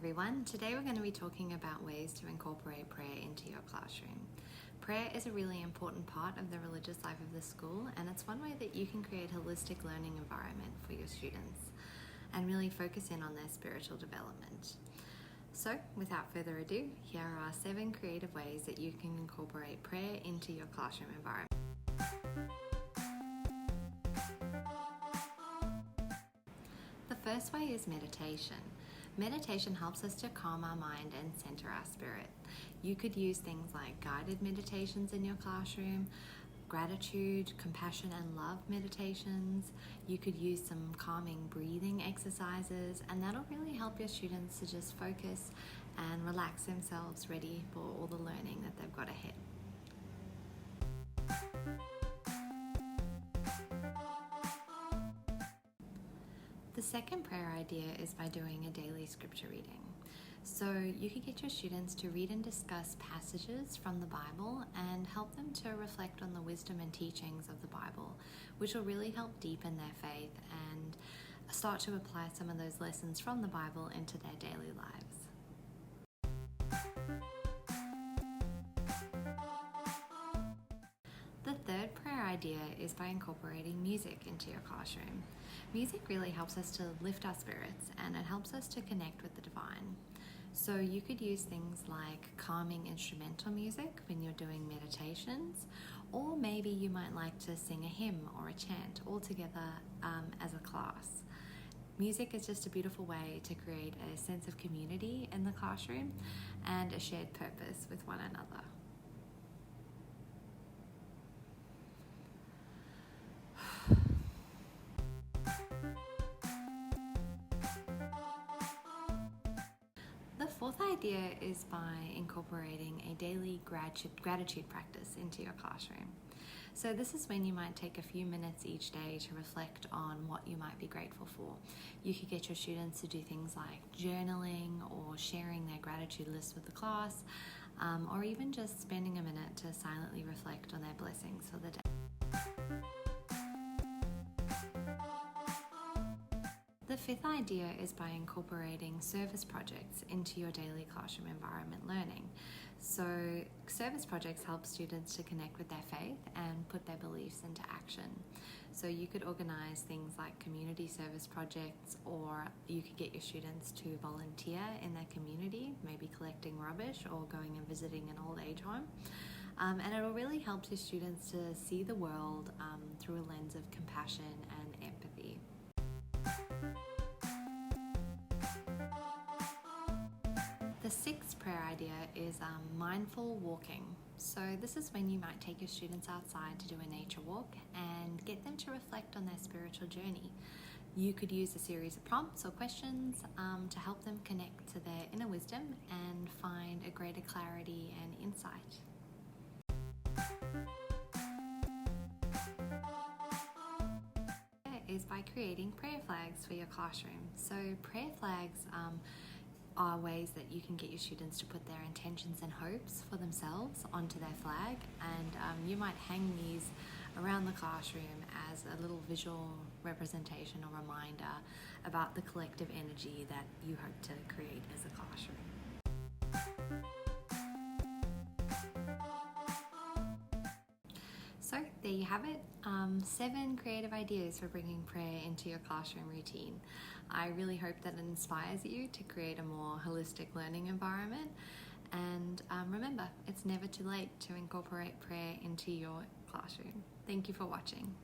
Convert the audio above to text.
everyone. Today we're going to be talking about ways to incorporate prayer into your classroom. Prayer is a really important part of the religious life of the school, and it's one way that you can create a holistic learning environment for your students and really focus in on their spiritual development. So, without further ado, here are 7 creative ways that you can incorporate prayer into your classroom environment. The first way is meditation. Meditation helps us to calm our mind and center our spirit. You could use things like guided meditations in your classroom, gratitude, compassion and love meditations. You could use some calming breathing exercises, and that'll really help your students to just focus and relax themselves, ready for all the learning that they've got ahead. The second prayer idea is by doing a daily scripture reading. So you could get your students to read and discuss passages from the Bible and help them to reflect on the wisdom and teachings of the Bible, which will really help deepen their faith and start to apply some of those lessons from the Bible into their daily lives. The third prayer idea is by incorporating music into your classroom. Music really helps us to lift our spirits, and it helps us to connect with the divine. So you could use things like calming instrumental music when you're doing meditations, or maybe you might like to sing a hymn or a chant all together as a class. Music is just a beautiful way to create a sense of community in the classroom and a shared purpose with one another. The fourth idea is by incorporating a daily gratitude practice into your classroom. So this is when you might take a few minutes each day to reflect on what you might be grateful for. You could get your students to do things like journaling or sharing their gratitude list with the class, or even just spending a minute to silently reflect on their blessings for the day. The fifth idea is by incorporating service projects into your daily classroom environment learning. So service projects help students to connect with their faith and put their beliefs into action. So you could organize things like community service projects, or you could get your students to volunteer in their community, maybe collecting rubbish or going and visiting an old age home. And it'll really help your students to see the world through a lens of compassion and empathy. The sixth prayer idea is mindful walking. So this is when you might take your students outside to do a nature walk and get them to reflect on their spiritual journey. You could use a series of prompts or questions to help them connect to their inner wisdom and find a greater clarity and insight. Is by creating prayer flags for your classroom. So prayer flags are ways that you can get your students to put their intentions and hopes for themselves onto their flag, and you might hang these around the classroom as a little visual representation or reminder about the collective energy that you hope to create as a classroom. So there you have it, 7 creative ideas for bringing prayer into your classroom routine. I really hope that it inspires you to create a more holistic learning environment. And remember, it's never too late to incorporate prayer into your classroom. Thank you for watching.